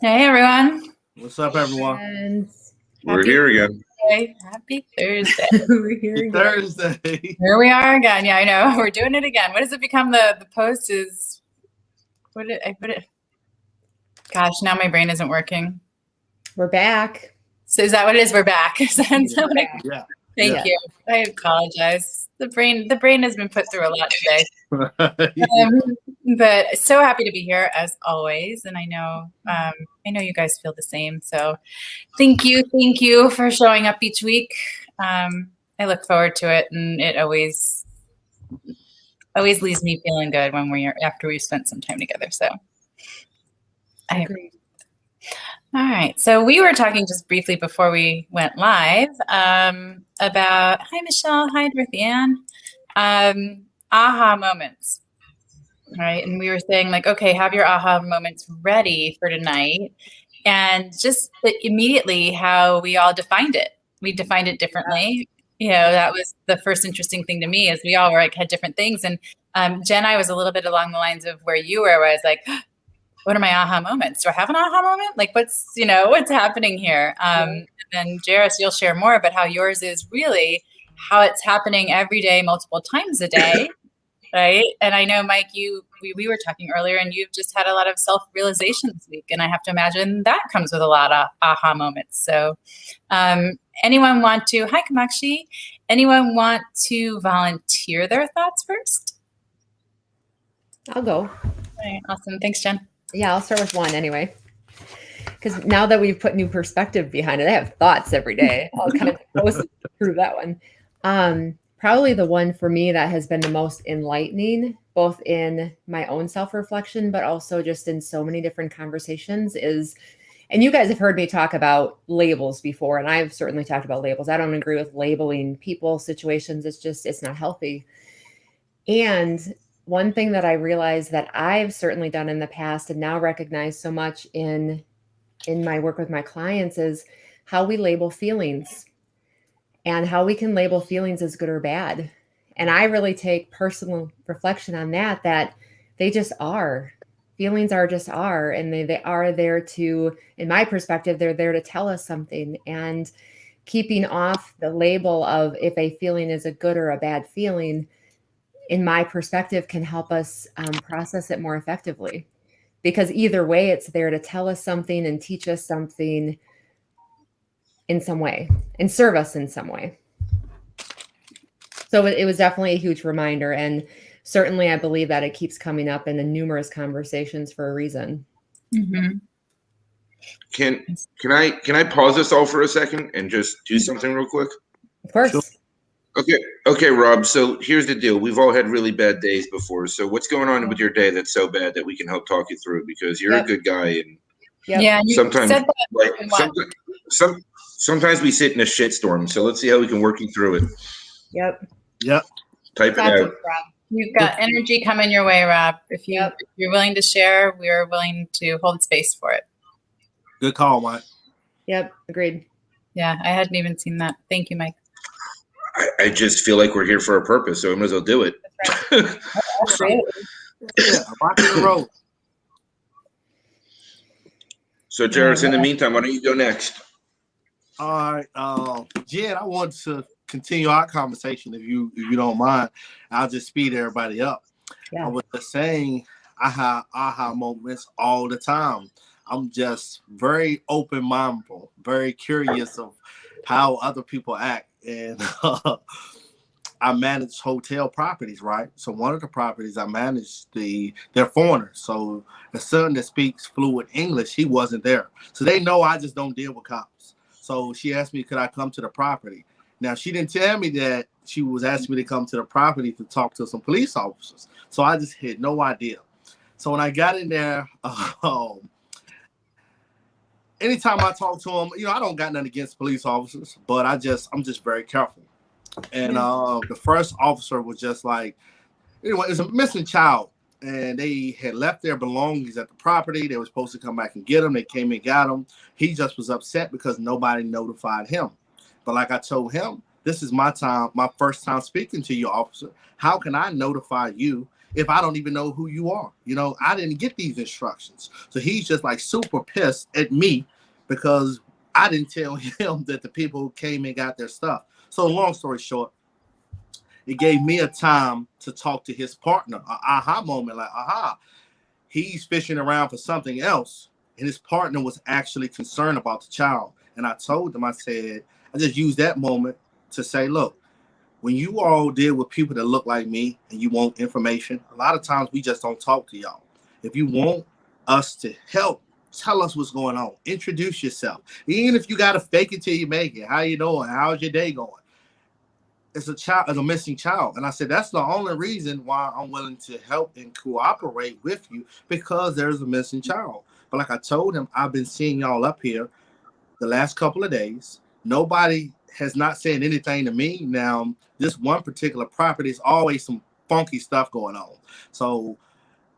Hey, everyone. What's up, everyone? We're here again. Happy Thursday. We're here again. Thursday. Here we are again. Yeah, I know. We're doing it again. What does it become? The post is, what did I put it? Gosh, now my brain isn't working. We're back. So is that what it is? We're back. Yeah. Thank you. I apologize. The brain has been put through a lot today. But so happy to be here as always, and I know you guys feel the same. So thank you for showing up each week. I look forward to it, and it always leaves me feeling good when after we've spent some time together. So I agree. All right. So we were talking just briefly before we went live about, hi, Michelle. Hi, Dorothy Ann. Aha moments. Right. And we were saying like, okay, have your aha moments ready for tonight. And just immediately how we all defined it. We defined it differently. You know, that was the first interesting thing to me is we all were like had different things. And Jen, I was a little bit along the lines of where you were, where I was like, what are my aha moments? Do I have an aha moment? Like what's happening here? And then Jaris, you'll share more, but how yours is really how it's happening every day, multiple times a day. Right. And I know, Mike, we were talking earlier and you've just had a lot of self-realization this week. And I have to imagine that comes with a lot of aha moments. So anyone want to, hi, Kamakshi, anyone want to volunteer their thoughts first? I'll go. All right, awesome. Thanks, Jen. Yeah, I'll start with one anyway. Because now that we've put new perspective behind it, I have thoughts every day. I'll kind of post through that one. Probably the one for me that has been the most enlightening, both in my own self-reflection, but also just in so many different conversations is, and you guys have heard me talk about labels before, and I've certainly talked about labels. I don't agree with labeling people, situations. It's not healthy. And one thing that I realized that I've certainly done in the past and now recognize so much in my work with my clients is how we label feelings and how we can label feelings as good or bad. And I really take personal reflection on that they just are. Feelings are just are, and they are there to, in my perspective, they're there to tell us something. And keeping off the label of if a feeling is a good or a bad feeling, in my perspective, can help us process it more effectively. Because either way, it's there to tell us something and teach us something in some way and serve us in some way. So it was definitely a huge reminder. And certainly I believe that it keeps coming up in the numerous conversations for a reason. Mm-hmm. Can I pause this all for a second and just do something real quick? Of course. Sure. Okay, Rob. So here's the deal. We've all had really bad days before. So what's going on with your day that's so bad that we can help talk you through? Because you're a good guy, and yeah, sometimes we sit in a shitstorm. So let's see how we can work you through it. Yep. Type it out. You've got energy coming your way, Rob. If you're willing to share, we're willing to hold space for it. Good call, Mike. Yep, agreed. Yeah, I hadn't even seen that. Thank you, Mike. I just feel like we're here for a purpose, so I might as well do it. That's right. Yeah, rock the road. So, Jaris, in the meantime, why don't you go next? All right, Jen, I want to continue our conversation if you don't mind. I'll just speed everybody up. Yeah. I was just saying I have aha moments all the time. I'm just very open-minded, very curious of how other people act. And I manage hotel properties, right? So one of the properties I manage, they're foreigners. So the son that speaks fluent English, he wasn't there. So they know I just don't deal with cops. So she asked me, could I come to the property? Now, she didn't tell me that she was asking me to come to the property to talk to some police officers. So I just had no idea. So when I got in there, anytime I talk to them, I don't got nothing against police officers, but I'm just very careful. And the first officer was just like, anyway, it's a missing child, and they had left their belongings at the property. They were supposed to come back and get them. They came and got them. He just was upset because nobody notified him. But like I told him, this is my time, my first time speaking to you, officer. How can I notify you if I don't even know who you are? You know, I didn't get these instructions. So he's just like super pissed at me because I didn't tell him that the people came and got their stuff. So long story short, it gave me a time to talk to his partner, an aha moment, like, aha, he's fishing around for something else. And his partner was actually concerned about the child. And I told him, I said, I just used that moment to say, look, when you all deal with people that look like me and you want information, a lot of times we just don't talk to y'all. If you want us to help, tell us what's going on. Introduce yourself. Even if you got to fake it till you make it. How you doing? How's your day going? It's a missing child. And I said, that's the only reason why I'm willing to help and cooperate with you, because there's a missing child. But like I told him, I've been seeing y'all up here the last couple of days. Nobody has not said anything to me. Now, this one particular property is always some funky stuff going on. So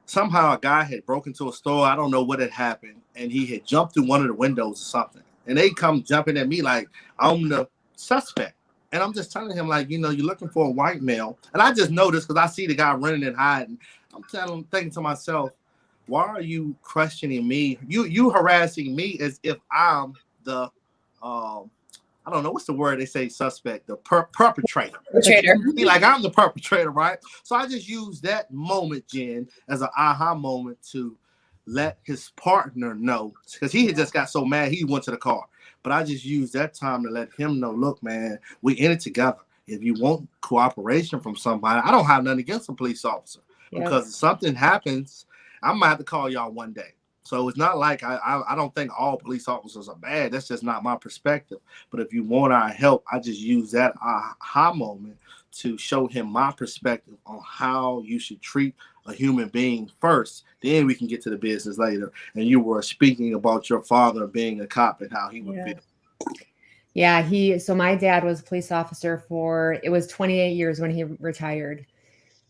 somehow a guy had broken into a store. I don't know what had happened. And he had jumped through one of the windows or something. And they come jumping at me like I'm the suspect. And I'm just telling him, like, you know, you're looking for a white male. And I just noticed because I see the guy running and hiding. I'm thinking to myself, why are you questioning me? You harassing me as if I'm the, I don't know, what's the word they say, suspect, the perpetrator. Be like, I'm the perpetrator, right? So I just used that moment, Jen, as an aha moment to let his partner know, because he had just got so mad he went to the car. But I just used that time to let him know, look, man, we in it together. If you want cooperation from somebody, I don't have nothing against a police officer. Because if something happens, I might have to call y'all one day. So it's not like I don't think all police officers are bad. That's just not my perspective. But if you want our help, I just use that aha moment to show him my perspective on how you should treat a human being first. Then we can get to the business later. And you were speaking about your father being a cop and how he would feel. Yeah, so my dad was a police officer it was 28 years when he retired.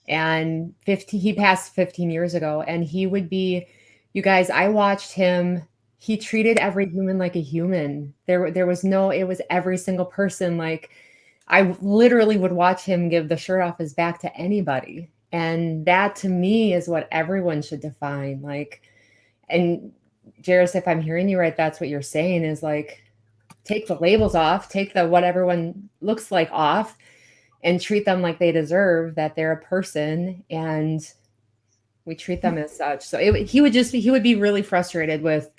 And he passed 15 years ago. And he would be, you guys, I watched him. He treated every human like a human. It was every single person. Like, I literally would watch him give the shirt off his back to anybody. And that to me is what everyone should define. Like, and Jaris, if I'm hearing you right, that's what you're saying is like, take the labels off, take the what everyone looks like off, and treat them like they deserve, that they're a person and we treat them as such. So he would be really frustrated with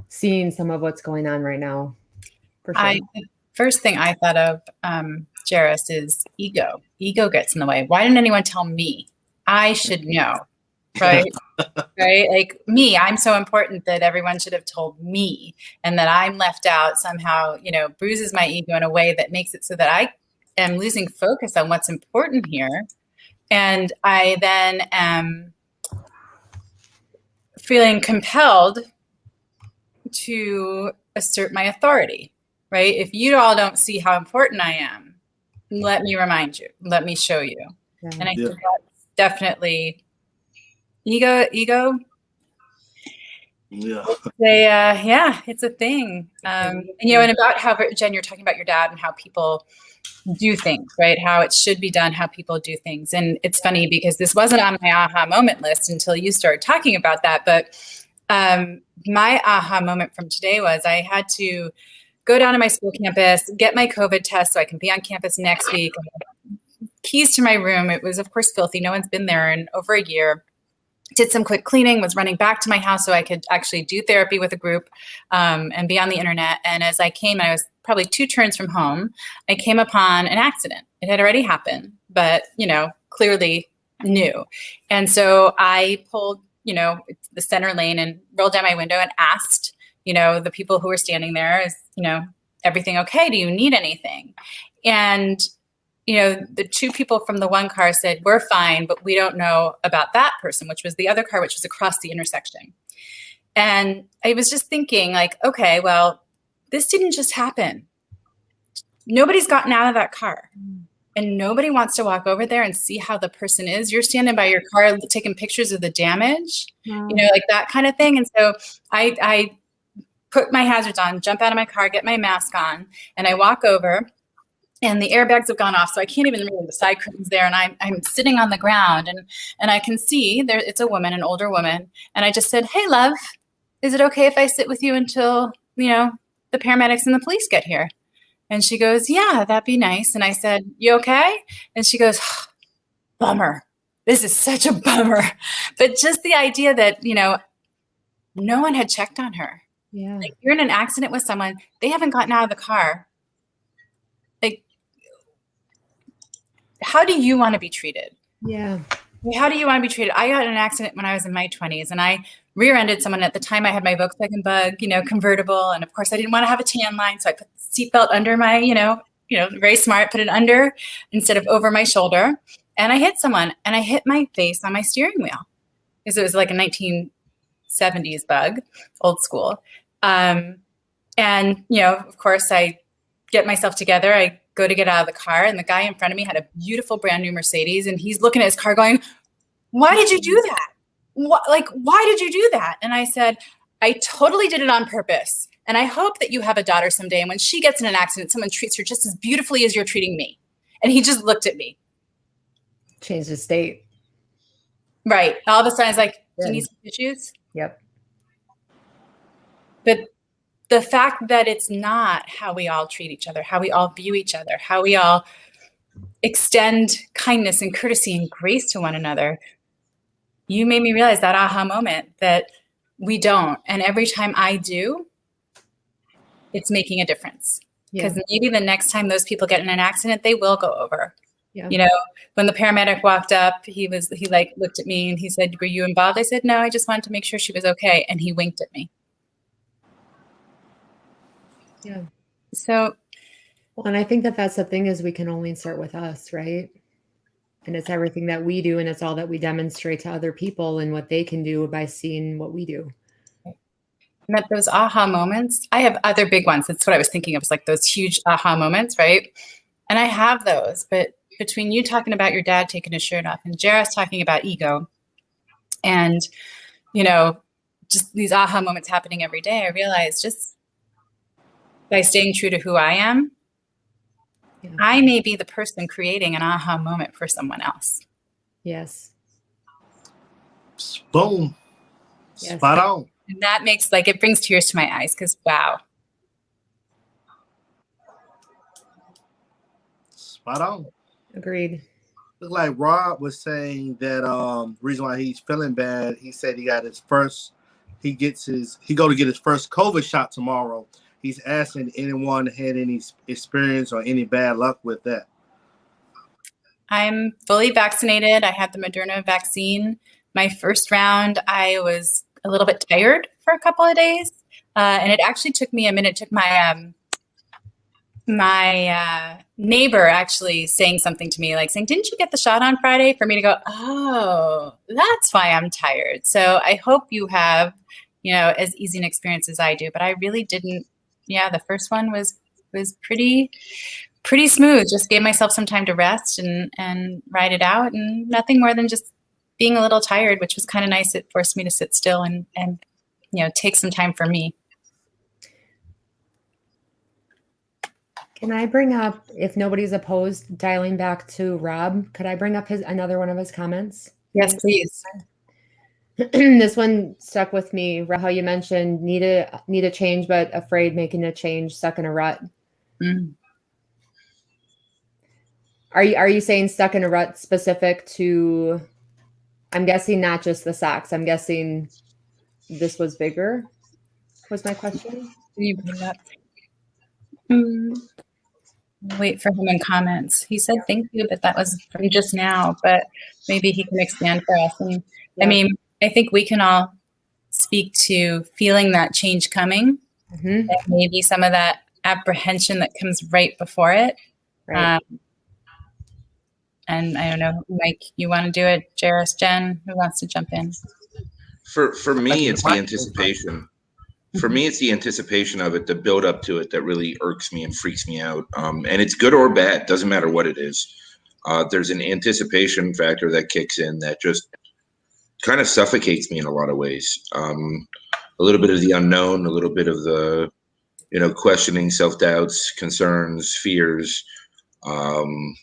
seeing some of what's going on right now. For sure. The first thing I thought of, Jaris, is ego. Ego gets in the way. Why didn't anyone tell me? I should know, right? Right? Like me, I'm so important that everyone should have told me, and that I'm left out somehow, bruises my ego in a way that makes it so that I am losing focus on what's important here. And I then am feeling compelled to assert my authority, right? If you all don't see how important I am, let me remind you, let me show you. Yeah. And I think that's definitely ego. Yeah. It's a thing. And about how, Jen, you're talking about your dad and how people do things, right? How it should be done, how people do things. And it's funny because this wasn't on my aha moment list until you started talking about that. But my aha moment from today was I had to go down to my school campus, get my COVID test so I can be on campus next week. Keys to my room. It was, of course, filthy. No one's been there in over a year. Did some quick cleaning, was running back to my house so I could actually do therapy with a group and be on the internet. And as I came, I was probably 2 turns from home, I came upon an accident. It had already happened, but, clearly knew. And so I pulled, the center lane and rolled down my window and asked, the people who were standing there, is, everything okay? Do you need anything? And the 2 people from the one car said, we're fine, but we don't know about that person, which was the other car, which was across the intersection. And I was just thinking like, okay, well, this didn't just happen. Nobody's gotten out of that car and nobody wants to walk over there and see how the person is. You're standing by your car, taking pictures of the damage, like that kind of thing. And so I put my hazards on, jump out of my car, get my mask on, and I walk over. and the airbags have gone off, so I can't even read the side curtains there. And I'm sitting on the ground, and I can see there it's a woman, an older woman. And I just said, "Hey, love, is it okay if I sit with you until, the paramedics and the police get here?" And she goes, "Yeah, that'd be nice." And I said, "You okay?" And she goes, "Bummer. This is such a bummer." But just the idea that, no one had checked on her. Yeah. Like, you're in an accident with someone, they haven't gotten out of the car. Like, how do you want to be treated? Yeah. How do you want to be treated? I got in an accident when I was in my 20s, and I rear-ended someone. At the time, I had my Volkswagen Bug, convertible. And of course, I didn't want to have a tan line, so I put the seatbelt under my, very smart, put it under instead of over my shoulder. And I hit someone, and I hit my face on my steering wheel because it was like a 1970s Bug, old school. And, of course, I get myself together. I go to get out of the car, and the guy in front of me had a beautiful brand new Mercedes, and he's looking at his car going, "Why did you do that? Why did you do that?" And I said, "I totally did it on purpose. And I hope that you have a daughter someday, and when she gets in an accident, someone treats her just as beautifully as you're treating me." And he just looked at me. Change the state. Right. All of a sudden, I was like, "Do you need some tissues?" Yep. But the fact that it's not how we all treat each other, how we all view each other, how we all extend kindness and courtesy and grace to one another, you made me realize that aha moment that we don't. And every time I do, it's making a difference. Because maybe the next time those people get in an accident, they will go over. Yeah. When the paramedic walked up, he looked at me and he said, "Were you involved?" I said, "No, I just wanted to make sure she was okay." And he winked at me. Yeah. So, well, and I think that's the thing is we can only start with us, right? And it's everything that we do, and it's all that we demonstrate to other people and what they can do by seeing what we do. And that those aha moments, I have other big ones. That's what I was thinking of, was like those huge aha moments, right? And I have those, but between you talking about your dad taking his shirt off and Jaris talking about ego and, just these aha moments happening every day, I realized just by staying true to who I am, I may be the person creating an aha moment for someone else. Yes. Boom. Yes. Spot on. And that makes, it brings tears to my eyes because, wow. Spot on. Agreed. Look like Rob was saying that reason why he's feeling bad, he said he go to get his first COVID shot tomorrow. He's asking anyone had any experience or any bad luck with that. I'm fully vaccinated. I had the Moderna vaccine. My first round, I was a little bit tired for a couple of days. And it actually took me a minute. It took my neighbor actually saying something to me, saying, "Didn't you get the shot on Friday?" for me to go, "Oh, that's why I'm tired." So I hope you have, as easy an experience as I do. But I really didn't. Yeah, the first one was pretty smooth. Just gave myself some time to rest and ride it out, and nothing more than just being a little tired, which was kind of nice. It forced me to sit still and take some time for me. Can I bring up, if nobody's opposed, dialing back to Rob, could I bring up another one of his comments? Yes, please. This one stuck with me. How you mentioned need a change, but afraid making a change, stuck in a rut. Mm. Are you saying stuck in a rut specific to? I'm guessing not just the socks. I'm guessing this was bigger. Was my question? Can you bring it up? Wait for him in comments. He said thank you, but that was from just now. But maybe he can expand for us. And yeah. I mean, I think we can all speak to feeling that change coming, and maybe some of that apprehension that comes right before it. Right. And I don't know, Mike, you want to do it? Jaris, Jen, who wants to jump in? For me, it's the anticipation. For me, it's the anticipation of it, the build up to it that really irks me and freaks me out. And it's good or bad, doesn't matter what it is. There's an anticipation factor that kicks in that just kind of suffocates me in a lot of ways. A little bit of the unknown, a little bit of the, questioning, self-doubts, concerns, fears. Um,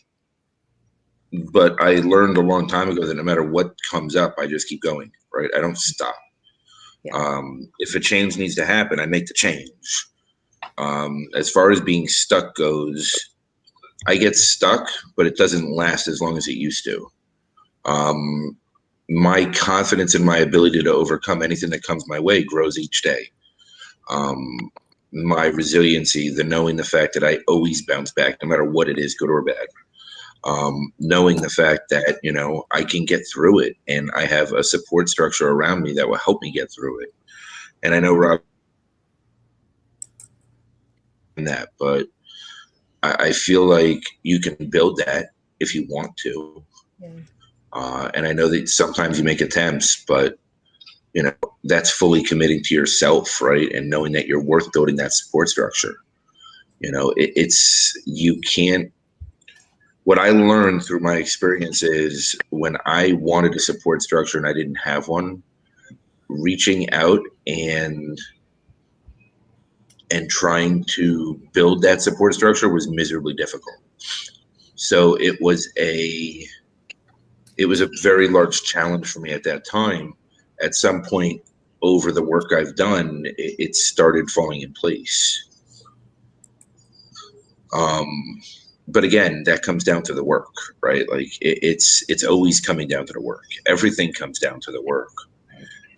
but I learned a long time ago that no matter what comes up, I just keep going, right? I don't stop. Yeah. If a change needs to happen, I make the change. As far as being stuck goes, I get stuck, but it doesn't last as long as it used to. My confidence in my ability to overcome anything that comes my way grows each day. My resiliency, the knowing the fact that I always bounce back, no matter what it is, good or bad. Knowing the fact that, you know, I can get through it and I have a support structure around me that will help me get through it. And I know Rob that, but I feel like you can build that if you want to. Yeah. And I know that sometimes you make attempts, but you know, that's fully committing to yourself, right? And knowing that you're worth building that support structure. You know, you can't. What I learned through my experience is when I wanted a support structure and I didn't have one, reaching out and trying to build that support structure was miserably difficult. So it was a very large challenge for me at that time. At some point over the work I've done, it started falling in place. But again, that comes down to the work, right? Like it's always coming down to the work. Everything comes down to the work.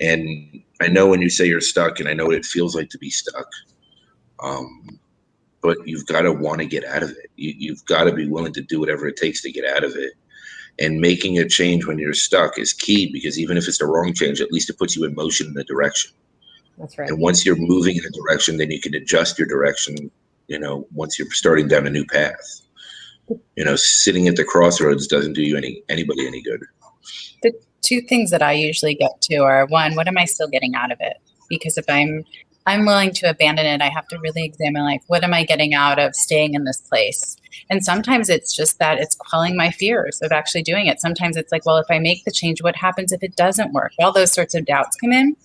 And I know when you say you're stuck, and I know what it feels like to be stuck. But you've got to want to get out of it. You've got to be willing to do whatever it takes to get out of it. And making a change when you're stuck is key, because even if it's the wrong change, at least it puts you in motion in a direction. That's right. And once you're moving in a direction, then you can adjust your direction, you know, once you're starting down a new path. You know, sitting at the crossroads doesn't do you anybody any good. The two things that I usually get to are, one, what am I still getting out of it? Because if I'm willing to abandon it, I have to really examine, like, what am I getting out of staying in this place? And sometimes it's just that it's quelling my fears of actually doing it. Sometimes it's like, well, if I make the change, what happens if it doesn't work? All those sorts of doubts come in.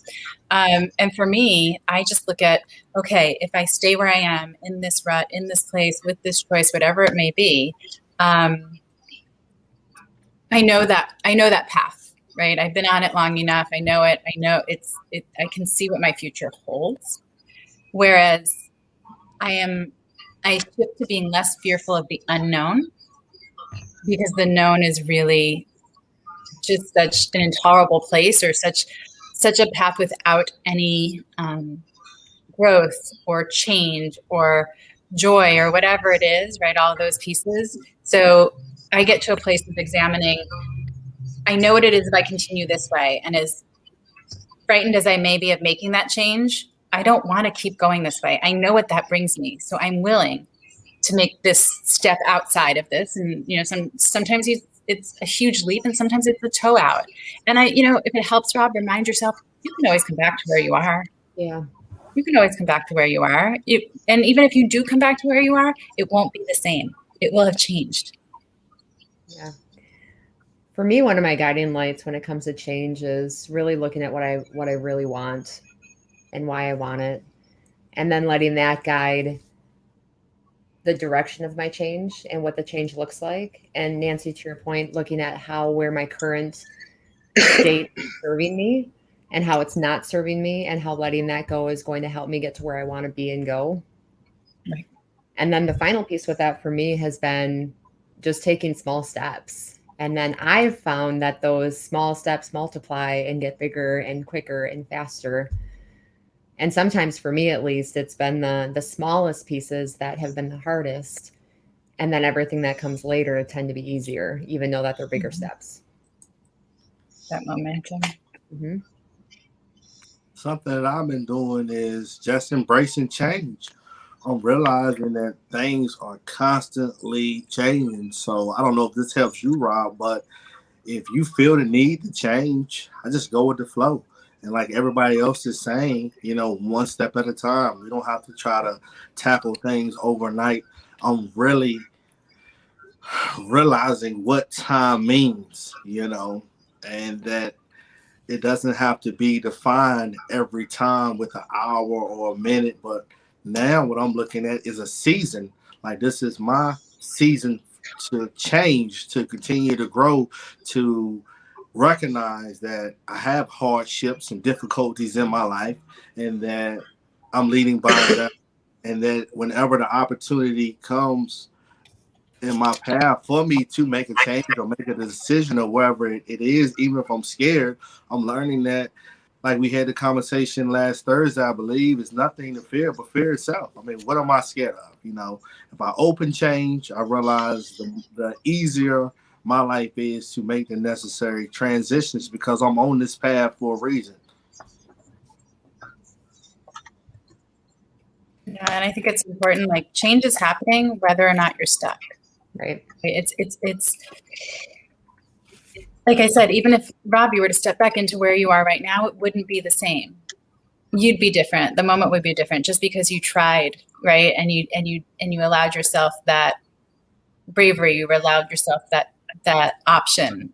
And for me, I just look at, okay, if I stay where I am in this rut, in this place, with this choice, whatever it may be, I know that path, right? I've been on it long enough. I know it. I know I can see what my future holds. Whereas I shift to being less fearful of the unknown, because the known is really just such an intolerable place, or such a path without any growth or change or joy or whatever it is, right? All of those pieces. So I get to a place of examining, I know what it is if I continue this way. And as frightened as I may be of making that change, I don't want to keep going this way. I know what that brings me. So I'm willing to make this step outside of this. And, you know, sometimes it's a huge leap, and sometimes it's a toe out. And if it helps, Rob, remind yourself, you can always come back to where you are. Yeah. You can always come back to where you are. And even if you do come back to where you are, it won't be the same. It will have changed. Yeah. For me, one of my guiding lights when it comes to change is really looking at what I really want and why I want it, and then letting that guide the direction of my change and what the change looks like. And Nancy, to your point, looking at where my current state is serving me and how it's not serving me, and how letting that go is going to help me get to where I want to be and go. Right. And then the final piece with that for me has been just taking small steps. And then I've found that those small steps multiply and get bigger and quicker and faster. And sometimes for me, at least, it's been the smallest pieces that have been the hardest. And then everything that comes later tend to be easier, even though that they're bigger steps. That momentum. Mm-hmm. Something that I've been doing is just embracing change. I'm realizing that things are constantly changing. So I don't know if this helps you, Rob, but if you feel the need to change, I just go with the flow. And like everybody else is saying, one step at a time. We don't have to try to tackle things overnight. I'm really realizing what time means, and that it doesn't have to be defined every time with an hour or a minute. But now what I'm looking at is a season. Like, this is my season to change, to continue to grow, to recognize that I have hardships and difficulties in my life, and that I'm leading by example, and that whenever the opportunity comes in my path for me to make a change or make a decision or wherever it is, even if I'm scared, I'm learning that, like we had the conversation last Thursday, I believe, is nothing to fear but fear itself. I mean, what am I scared of? You know, if I open change, I realize the easier my life is to make the necessary transitions, because I'm on this path for a reason. Yeah, and I think it's important, like, change is happening whether or not you're stuck. Right. It's like I said, even if, Rob, you were to step back into where you are right now, it wouldn't be the same. You'd be different. The moment would be different just because you tried, right? And you allowed yourself that bravery, you allowed yourself that option.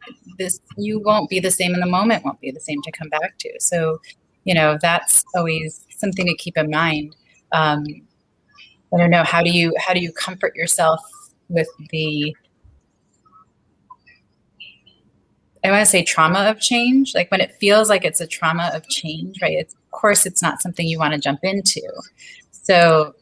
You won't be the same, and the moment won't be the same to come back to. So, you know, that's always something to keep in mind. I don't know, how do you comfort yourself with the, I want to say, trauma of change, like when it feels like it's a trauma of change, right? Of course, it's not something you want to jump into. So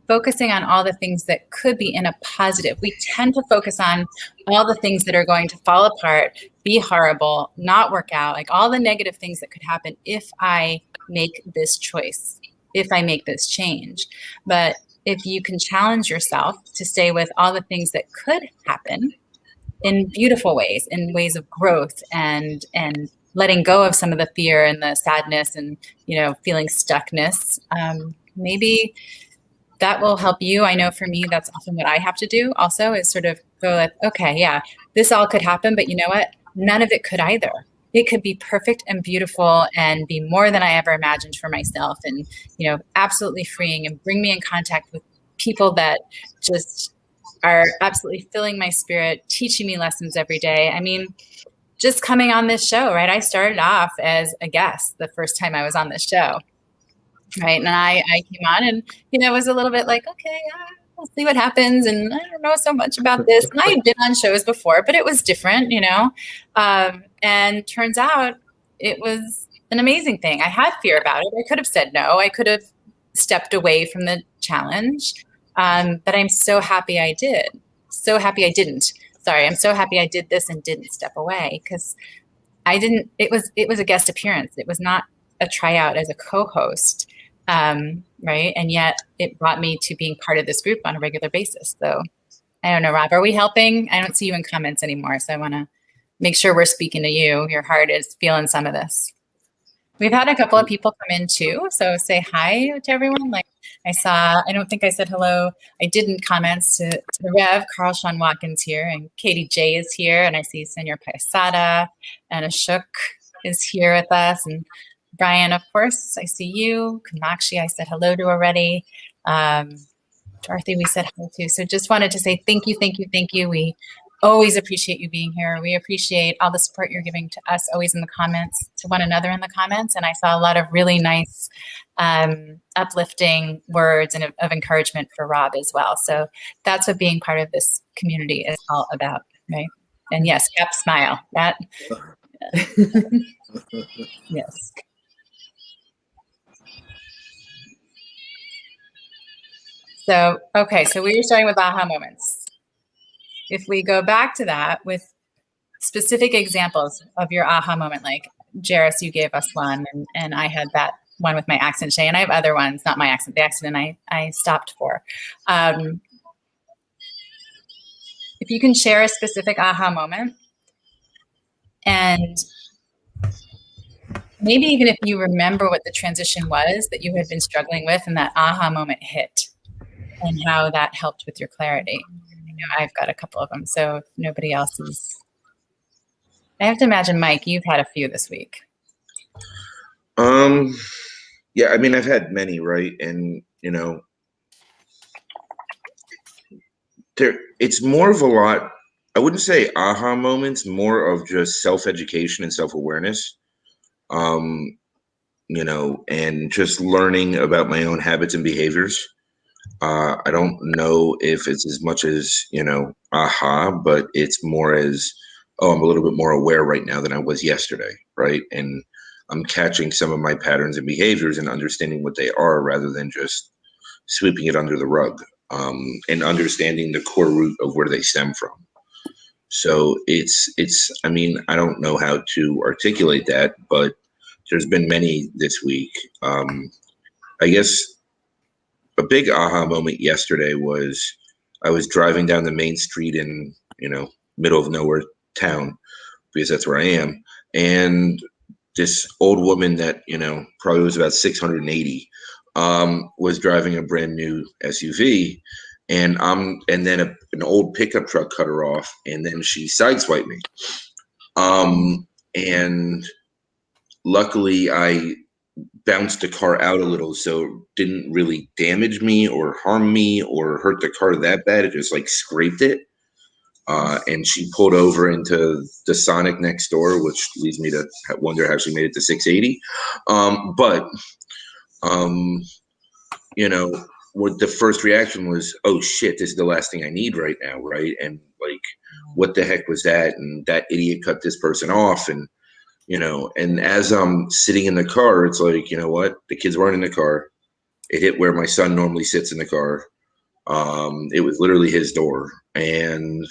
focusing on all the things that could be in a positive. We tend to focus on all the things that are going to fall apart, be horrible, not work out, like all the negative things that could happen if I make this choice, if I make this change. But if you can challenge yourself to stay with all the things that could happen in beautiful ways, in ways of growth, and letting go of some of the fear and the sadness and, you know, feeling stuckness, maybe that will help you. I know for me, that's often what I have to do also, is sort of go like, okay, yeah, this all could happen, but you know what? None of it could either. It could be perfect and beautiful and be more than I ever imagined for myself, and, you know, absolutely freeing, and bring me in contact with people that just are absolutely filling my spirit, teaching me lessons every day. I mean, just coming on this show, right? I started off as a guest the first time I was on this show, right? And I came on and, you know, was a little bit like, okay, we'll see what happens. And I don't know so much about this. And I had been on shows before, but it was different, you know? And turns out it was an amazing thing. I had fear about it. I could have said no. I could have stepped away from the challenge. But I'm so happy I did. So happy I didn't. Sorry, I'm so happy I did this and didn't step away, because I didn't, it was a guest appearance. It was not a tryout as a co-host. Right. And yet it brought me to being part of this group on a regular basis. So I don't know, Rob, are we helping? I don't see you in comments anymore. So I want to make sure we're speaking to you. Your heart is feeling some of this. We've had a couple of people come in too. So say hi to everyone. Like I don't think I said hello. I did in comments to the Rev, Carl Sean Watkins here, and Katie J is here. And I see Senor Paisada and Ashok is here with us. And Brian, of course, I see you. Kamakshi, I said hello to already. Dorothy, we said hello to. So just wanted to say thank you, thank you, thank you. We always appreciate you being here. We appreciate all the support you're giving to us, always in the comments, to one another in the comments. And I saw a lot of really nice, uplifting words and of encouragement for Rob as well. So that's what being part of this community is all about, right? And yes, Cap smile. That, yes. So, okay, so we were starting with aha moments. If we go back to that with specific examples of your aha moment, like Jaris, you gave us one, and I had that one with my accident today, and I have other ones, not my accident, the accident I stopped for. If you can share a specific aha moment, and maybe even if you remember what the transition was that you had been struggling with and that aha moment hit, and how that helped with your clarity. I know I've got a couple of them, so if nobody else is. I have to imagine, Mike, you've had a few this week. Yeah, I mean, I've had many, right? And, you know, it's more of a lot, I wouldn't say aha moments, more of just self-education and self-awareness. you know, and just learning about my own habits and behaviors. I don't know if it's as much as, you know, aha, but it's more as, oh, I'm a little bit more aware right now than I was yesterday, right? And I'm catching some of my patterns and behaviors and understanding what they are rather than just sweeping it under the rug, and understanding the core root of where they stem from. So I mean, I don't know how to articulate that, but there's been many this week. I guess a big aha moment yesterday was I was driving down the main street in, you know, middle of nowhere town, because that's where I am. And this old woman that, you know, probably was about 680, was driving a brand new SUV, and then an old pickup truck cut her off, and then she sideswiped me. And luckily I bounced the car out a little, so it didn't really damage me or harm me or hurt the car that bad. It just like scraped it. And she pulled over into the Sonic next door, which leads me to wonder how she made it to 680. You know, what the first reaction was, oh shit, this is the last thing I need right now, right? And like, what the heck was that? And that idiot cut this person off, and you know, and as I'm sitting in the car, it's like, you know what? The kids weren't in the car. It hit where my son normally sits in the car. It was literally his door, and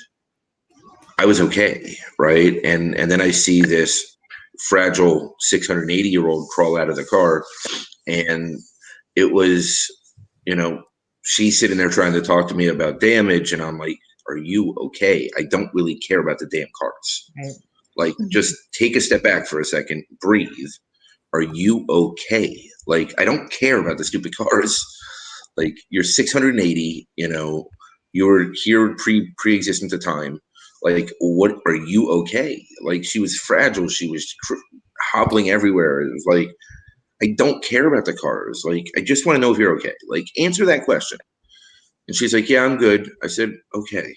I was okay, right? And then I see this fragile 680-year-old crawl out of the car, and it was, you know, she's sitting there trying to talk to me about damage, and I'm like, are you okay? I don't really care about the damn cars. Right. Like, just take a step back for a second, breathe. Are you okay? Like, I don't care about the stupid cars. Like, you're 680, you know, you're here pre-existent to time. Like, what, are you okay? Like, she was fragile. She was hobbling everywhere. It was like, I don't care about the cars. Like, I just want to know if you're okay. Like, answer that question. And she's like, yeah, I'm good. I said, okay.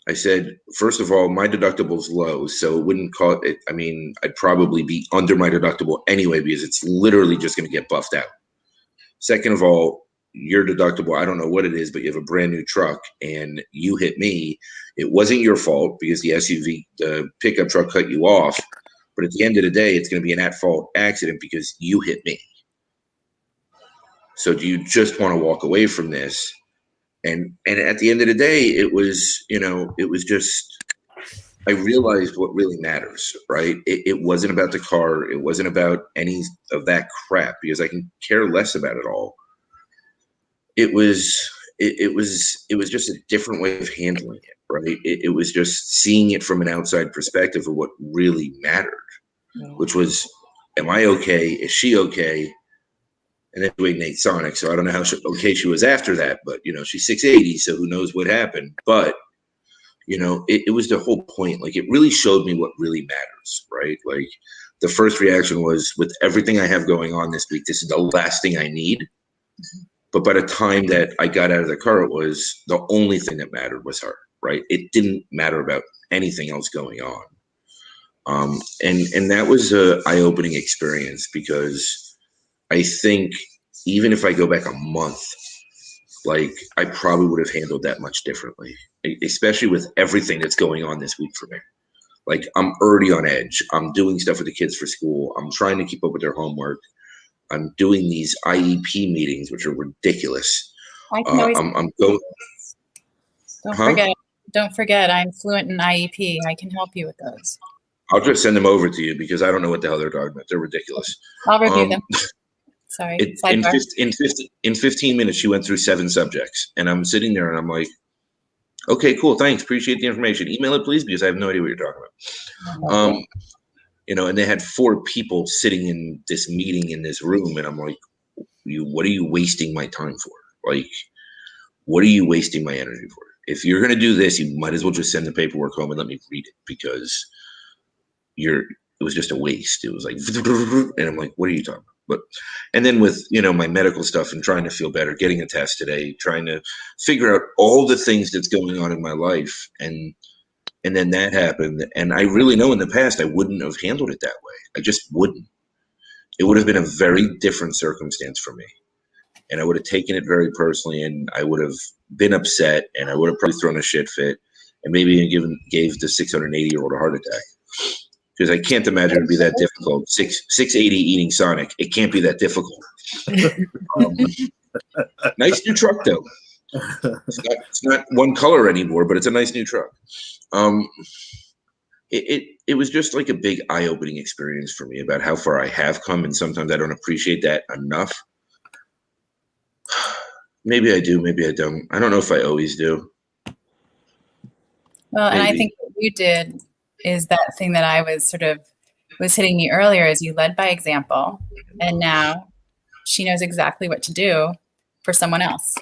I said, first of all, my deductible's low, so it wouldn't call it. I mean, I'd probably be under my deductible anyway, because it's literally just going to get buffed out. Second of all, your deductible, I don't know what it is, but you have a brand new truck and you hit me. It wasn't your fault because the pickup truck cut you off. But at the end of the day, it's going to be an at-fault accident because you hit me. So do you just want to walk away from this? And at the end of the day, it was, you know, it was just, I realized what really matters, right? It wasn't about the car. It wasn't about any of that crap, because I can care less about it all. It was just a different way of handling it, right? It was just seeing it from an outside perspective of what really mattered, which was, am I okay? Is she okay? And then we Nate Sonic, so I don't know how okay she was after that, but you know, she's 680, so who knows what happened. But you know, it was the whole point. Like, it really showed me what really matters, right? Like, the first reaction was, with everything I have going on this week, this is the last thing I need. Mm-hmm. But by the time that I got out of the car, it was the only thing that mattered was her, right? It didn't matter about anything else going on. And that was a eye-opening experience, because I think even if I go back a month, like, I probably would have handled that much differently, especially with everything that's going on this week for me. Like, I'm already on edge. I'm doing stuff with the kids for school. I'm trying to keep up with their homework. I'm doing these IEP meetings, which are ridiculous. I can always I'm going. Don't forget, I'm fluent in IEP. I can help you with those. I'll just send them over to you, because I don't know what the hell they're talking about. They're ridiculous. I'll review them. Sorry. In 15 minutes, she went through 7 subjects, and I'm sitting there and I'm like, okay, cool. Thanks. Appreciate the information. Email it, please, because I have no idea what you're talking about. You know, and they had 4 people sitting in this meeting in this room. And I'm like, what are you wasting my time for? Like, what are you wasting my energy for? If you're going to do this, you might as well just send the paperwork home and let me read it, because it was just a waste. It was like, and I'm like, what are you talking about? And then with, you know, my medical stuff and trying to feel better, getting a test today, trying to figure out all the things that's going on in my life. And then that happened. And I really know in the past, I wouldn't have handled it that way. I just wouldn't. it would have been a very different circumstance for me. And I would have taken it very personally, and I would have been upset, and I would have probably thrown a shit fit, and maybe even gave the 680-year-old a heart attack. Because I can't imagine it'd be that difficult. 680 eating Sonic. It can't be that difficult. Nice new truck, though. It's not one color anymore, but it's a nice new truck. It was just like a big eye-opening experience for me about how far I have come, and sometimes I don't appreciate that enough. Maybe I do, maybe I don't. I don't know if I always do. Well, and I think what you did is that thing that I was hitting me earlier, is you led by example, and now she knows exactly what to do for someone else.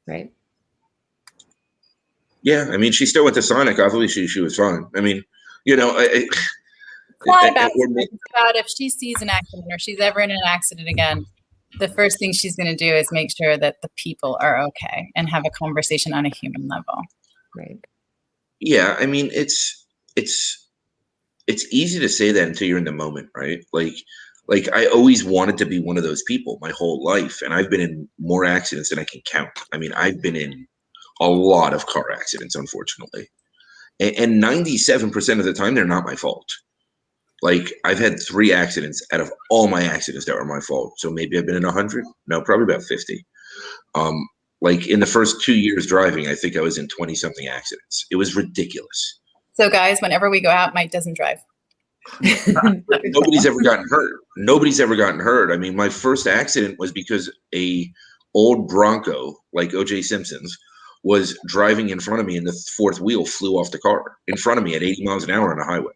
Right. Yeah, I mean, she still went to Sonic. Obviously, she was fine. I mean, you know, about if she sees an accident or she's ever in an accident again, the first thing she's going to do is make sure that the people are okay and have a conversation on a human level. Right. Yeah, I mean, it's easy to say that until you're in the moment, right? Like I always wanted to be one of those people my whole life, and I've been in more accidents than I can count. I mean, I've been in a lot of car accidents, unfortunately, and 97% of the time they're not my fault. Like, I've had 3 accidents out of all my accidents that were my fault. So maybe I've been in 100. No, probably about 50. Like, in the first 2 years driving, I think I was in 20 something accidents. It was ridiculous. So guys, whenever we go out, Mike doesn't drive. Nobody's ever gotten hurt. Nobody's ever gotten hurt. I mean, my first accident was because a old Bronco, like O.J. Simpson's, was driving in front of me, and the 4th wheel flew off the car in front of me at 80 miles an hour on a highway.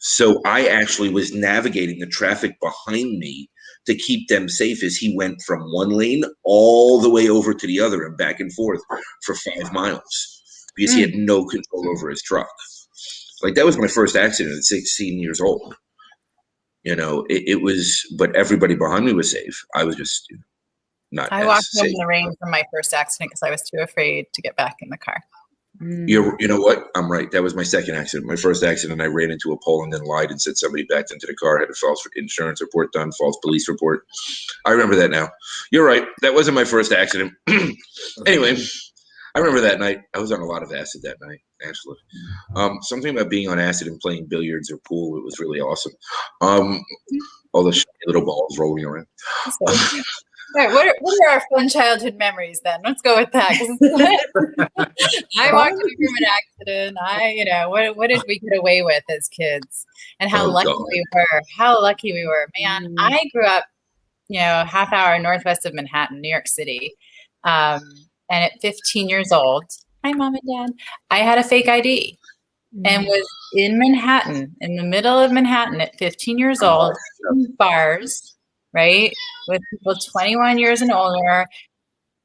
So I actually was navigating the traffic behind me to keep them safe as he went from one lane all the way over to the other and back and forth for 5 miles because he had no control over his truck. Like, that was my first accident at 16 years old. You know, it was, but everybody behind me was safe. I was just not. I walked home in the rain from my first accident because I was too afraid to get back in the car. You know what? I'm right. That was my second accident. My first accident, I ran into a pole and then lied and said somebody backed into the car, had a false insurance report done, false police report. I remember that now. You're right. That wasn't my first accident. Anyway, I remember that night. I was on a lot of acid that night, actually. Something about being on acid and playing billiards or pool, it was really awesome. All the shiny little balls rolling around. All right, what are our fun childhood memories then? Let's go with that. I walked away from an accident. What did we get away with as kids? And how lucky we were. How lucky we were. Man, I grew up, half hour northwest of Manhattan, New York City. And at 15 years old, hi, Mom and Dad, I had a fake ID and was in Manhattan, in the middle of Manhattan at 15 years old, in bars, right, with people 21 years and older.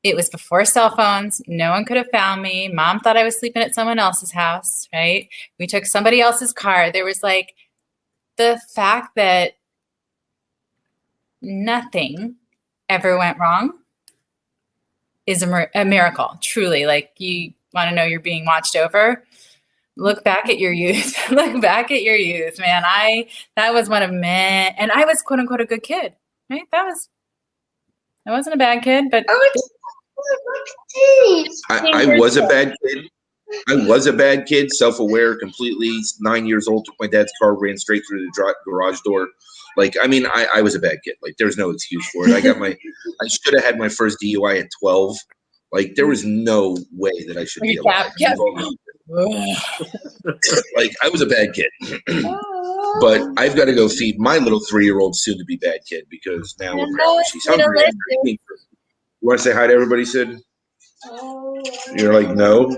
It was before cell phones. No one could have found me. Mom thought I was sleeping at someone else's house, right? We took somebody else's car. There was like the fact that nothing ever went wrong is a miracle, truly. Like, you want to know you're being watched over? Look back at your youth. Look back at your youth, man. That was one of many, and I was quote unquote a good kid, right? I wasn't a bad kid, but I was a bad kid. I was a bad kid, self-aware, completely. 9 years old, took my dad's car, ran straight through the garage door. Like, I mean, I was a bad kid. Like, there's no excuse for it. I should have had my first DUI at 12. Like, there was no way that I should be alive. Like, I was a bad kid. But I've got to go feed my little 3-year-old soon-to-be bad kid because now apparently she's hungry. You want to say hi to everybody, Sid? You're like, no.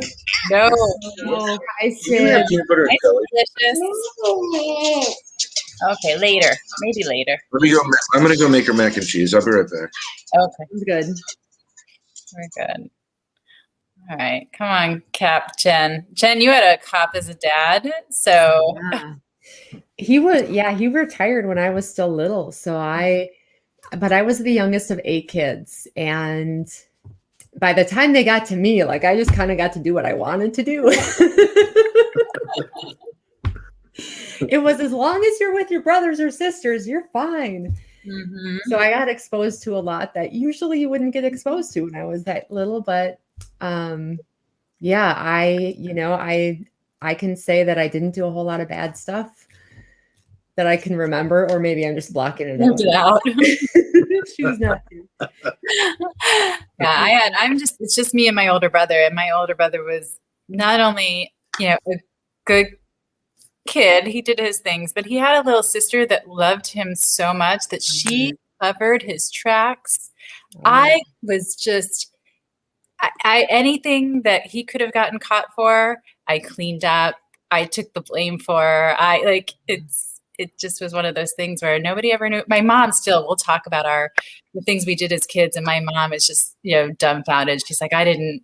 I said, delicious. Okay, later. Maybe later. Let me go. I'm going to go make her mac and cheese. I'll be right back. Okay. it's good. We're good. All right. Come on, Cap, Jen. Jen, you had a cop as a dad. So He retired when I was still little. But I was the youngest of 8 kids. And by the time they got to me, like, I just kind of got to do what I wanted to do. It was as long as you're with your brothers or sisters, you're fine. Mm-hmm. So I got exposed to a lot that usually you wouldn't get exposed to when I was that little. But yeah, I can say that I didn't do a whole lot of bad stuff that I can remember, or maybe I'm just blocking it out. Choose not to. Yeah, it's just me and my older brother. And my older brother was not only, a good kid, he did his things, but he had a little sister that loved him so much that she covered his tracks. I was just, I anything that he could have gotten caught for, I cleaned up. I took the blame for. It just was one of those things where nobody ever knew. My mom still will talk about the things we did as kids, and my mom is just, dumbfounded. She's like, I didn't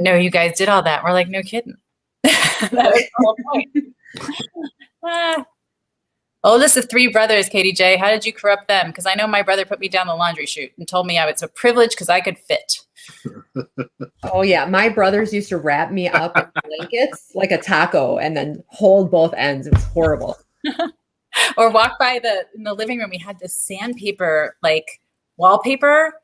know you guys did all that. We're like, no kidding. That was the whole point. Oldest of 3 brothers, Katie J. How did you corrupt them? Because I know my brother put me down the laundry chute and told me it's a privilege because I could fit. Oh yeah, my brothers used to wrap me up in blankets like a taco and then hold both ends. It was horrible. Or walk by in the living room. We had this sandpaper wallpaper,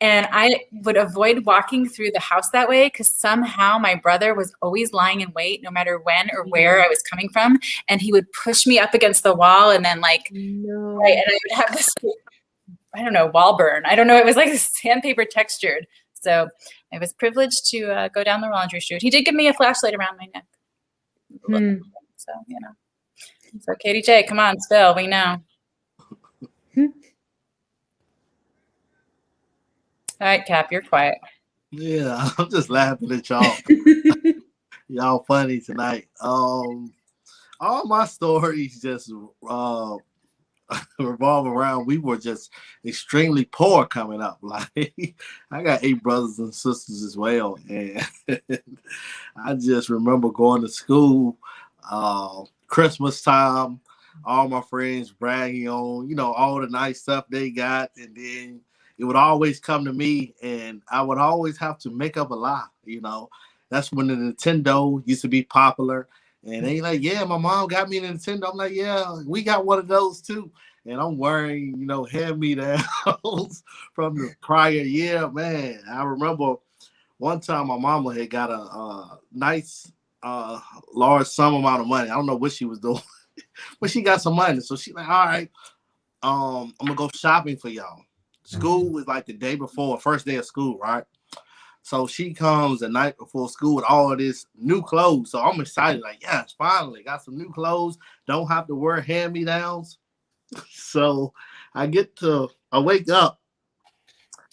and I would avoid walking through the house that way because somehow my brother was always lying in wait, no matter when or where I was coming from, and he would push me up against the wall, and then right, and I would have this, I don't know, wall burn. I don't know. It was like sandpaper textured. So I was privileged to go down the laundry chute. He did give me a flashlight around my neck. So, So Katie J, come on, spill. We know. All right, Cap, you're quiet. Yeah, I'm just laughing at y'all. Y'all funny tonight. All my stories just revolve around, we were just extremely poor coming up. Like, I got 8 brothers and sisters as well, and I just remember going to school Christmas time, all my friends bragging on all the nice stuff they got, and then it would always come to me, and I would always have to make up a lie. That's when the Nintendo used to be popular. And they like, yeah, my mom got me a Nintendo. I'm like, yeah, we got one of those too. And I'm wearing, hand-me-downs from the prior year. Man, I remember one time my mama had got a nice, large sum amount of money. I don't know what she was doing, but she got some money. So she's like, all right, I'm going to go shopping for y'all. School was like the day before, first day of school, right? So she comes the night before school with all of this new clothes. So I'm excited, like, yes, finally got some new clothes. Don't have to wear hand-me-downs. So I wake up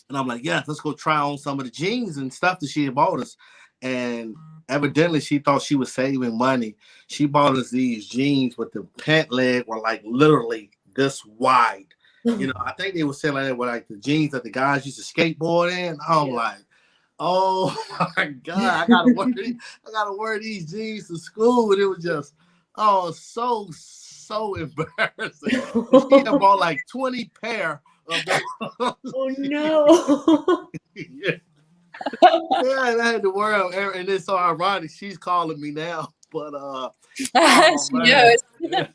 and I'm like, yes, let's go try on some of the jeans and stuff that she had bought us. And evidently she thought she was saving money. She bought us these jeans with the pant leg were like literally this wide. I think they were selling it with like the jeans that the guys used to skateboard in. I'm like, oh my God, I gotta wear these jeans to school. And it was just, so embarrassing. She had bought like 20 pair of them. Oh no. Yeah, and I had to wear them. And it's so ironic. She's calling me now. But she knows. Yeah.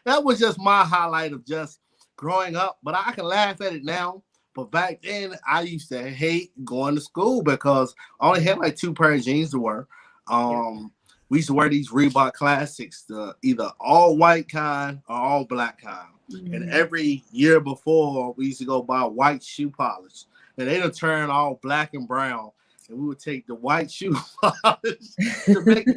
That was just my highlight of just growing up. But I can laugh at it now. But back then, I used to hate going to school because I only had like 2 pairs of jeans to wear. We used to wear these Reebok Classics, the either all white kind or all black kind. And every year before, we used to go buy white shoe polish. And they'd turn all black and brown. And we would take the white shoe polish to make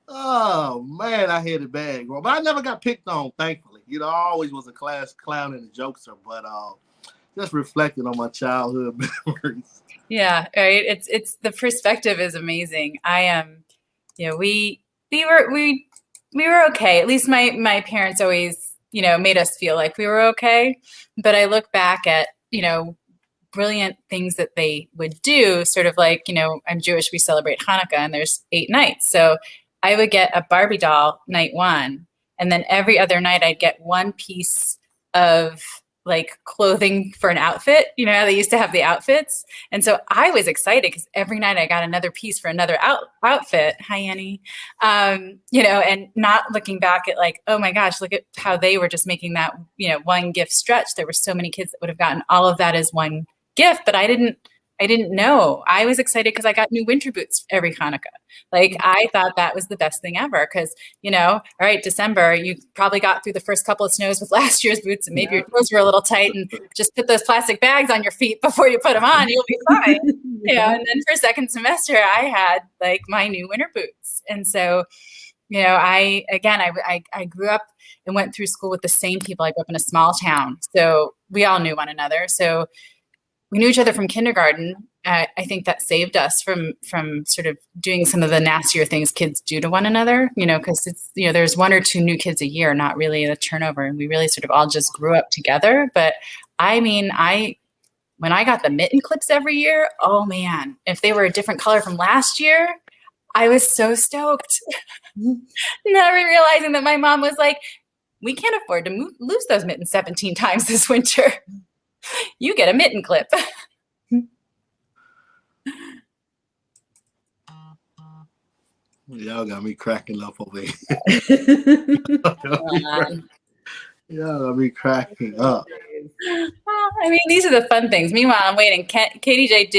Oh, man, I had it bad. But I never got picked on, thankfully. I always was a class clown and a jokester. But just reflecting on my childhood memories. Yeah, right. It's the perspective is amazing. I am, we were okay. At least my parents always, made us feel like we were okay. But I look back at, brilliant things that they would do, sort of like, I'm Jewish, we celebrate Hanukkah and there's 8 nights. So I would get a Barbie doll night 1, and then every other night I'd get one piece of like clothing for an outfit. You know, they used to have the outfits. And so I was excited because every night I got another piece for another outfit. Hi, Annie. You know, and not looking back at like, oh my gosh, look at how they were just making that, you know, one gift stretch. There were so many kids that would have gotten all of that as one gift, but I didn't know. I was excited because I got new winter boots every Hanukkah. Like I thought that was the best thing ever because, you know, all right, December, you probably got through the first couple of snows with last year's boots and maybe your toes were a little tight and just put those plastic bags on your feet before you put them on. You'll be fine. You know, and then for second semester, I had like my new winter boots. And so, you know, I grew up and went through school with the same people. I grew up in a small town. So we all knew one another. So we knew each other from kindergarten. I think that saved us from sort of doing some of the nastier things kids do to one another, you know, because it's, you know, there's 1 or 2 new kids a year, not really a turnover. And we really sort of all just grew up together. But I mean, when I got the mitten clips every year, oh man, if they were a different color from last year, I was so stoked. Never realizing that my mom was like, we can't afford to lose those mittens 17 times this winter. You get a mitten clip. Y'all got me cracking up over here. Y'all got me cracking up. I mean, these are the fun things. Meanwhile, I'm waiting. KDJ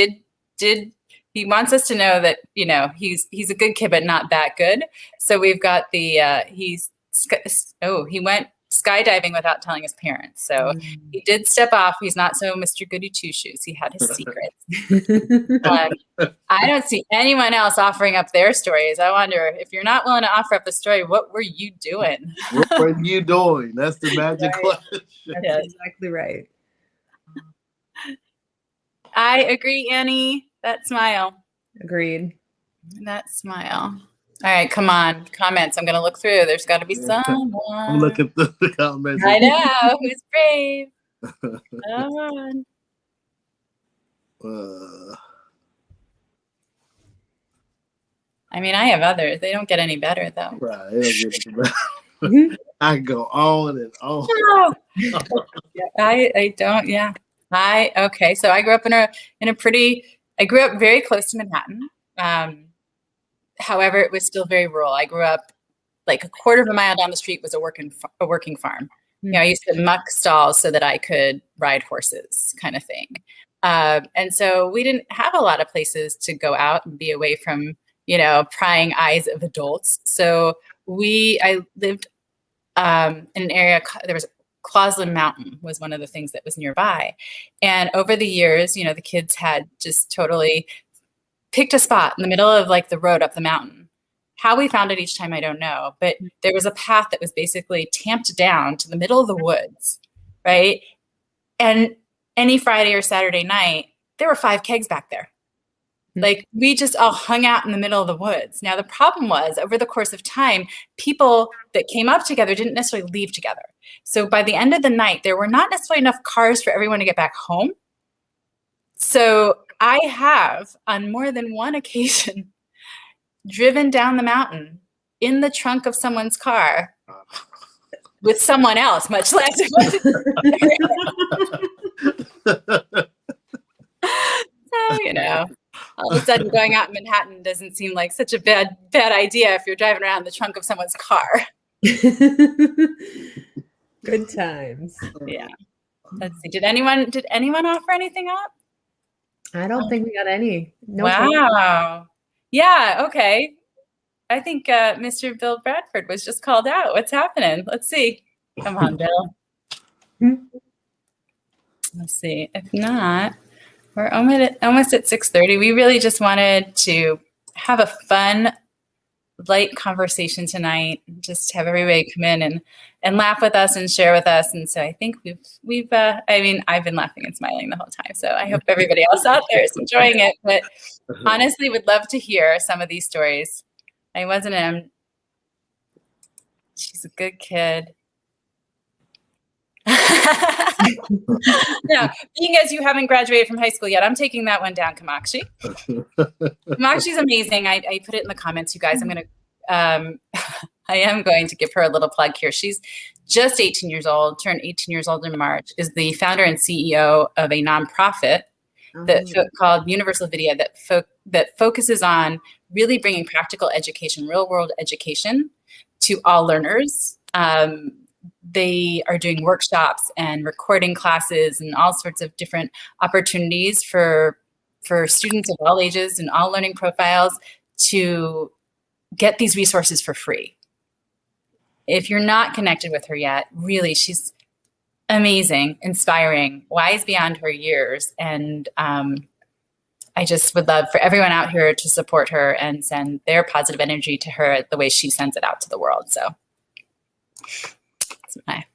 did he wants us to know that, you know, he's a good kid, but not that good. So we've got the he went skydiving without telling his parents. So he did step off. He's not so Mr. Goody Two Shoes. He had his secrets. I don't see anyone else offering up their stories. I wonder if you're not willing to offer up a story, what were you doing? What were you doing? That's the magic question. That's exactly right. I agree, Annie. That smile. Agreed. That smile. All right, come on. Comments. I'm going to look through. There's got to be someone. I'm looking through the comments. I know. Who's brave? Come on. I mean, I have others. They don't get any better, though. Right. They don't get any better. I go on and on. I don't. Yeah. Okay. So I grew up I grew up very close to Manhattan. However, it was still very rural. I grew up like a quarter of a mile down the street was a working farm. You know, I used to muck stalls so that I could ride horses, kind of thing. And so we didn't have a lot of places to go out and be away from, you know, prying eyes of adults. So I lived in an area. There was Clauslin Mountain was one of the things that was nearby. And over the years, you know, the kids had just totally picked a spot in the middle of like the road up the mountain. How we found it each time, I don't know. But there was a path that was basically tamped down to the middle of the woods, right? And any Friday or Saturday night, there were 5 kegs back there. Like we just all hung out in the middle of the woods. Now, the problem was over the course of time, people that came up together didn't necessarily leave together. So by the end of the night, there were not necessarily enough cars for everyone to get back home. So I have, on more than one occasion, driven down the mountain in the trunk of someone's car with someone else, much less. So, you know, all of a sudden going out in Manhattan doesn't seem like such a bad idea if you're driving around the trunk of someone's car. Good times. Yeah. Let's see. Did anyone offer anything up? I don't think we got any. No. Wow. Yeah. Okay. I think Mr. Bill Bradford was just called out. What's happening? Let's see. Come on, Bill. Let's see. If not, we're almost at 6:30. We really just wanted to have a fun, light conversation tonight. Just have everybody come in and laugh with us and share with us. And so I think we've I mean, I've been laughing and smiling the whole time. So I hope everybody else out there is enjoying it. But honestly, would love to hear some of these stories. I wasn't she's a good kid. Now, being as you haven't graduated from high school yet, I'm taking that one down, Kamakshi. Kamakshi's amazing. I put it in the comments, you guys. I'm going to I am going to give her a little plug here. She's just 18 years old, turned 18 years old in March, is the founder and CEO of a nonprofit called Universal Video that focuses on really bringing practical education, real world education to all learners. They are doing workshops and recording classes and all sorts of different opportunities for students of all ages and all learning profiles to get these resources for free. If you're not connected with her yet, really, she's amazing, inspiring, wise beyond her years. And I just would love for everyone out here to support her and send their positive energy to her the way she sends it out to the world. So that's my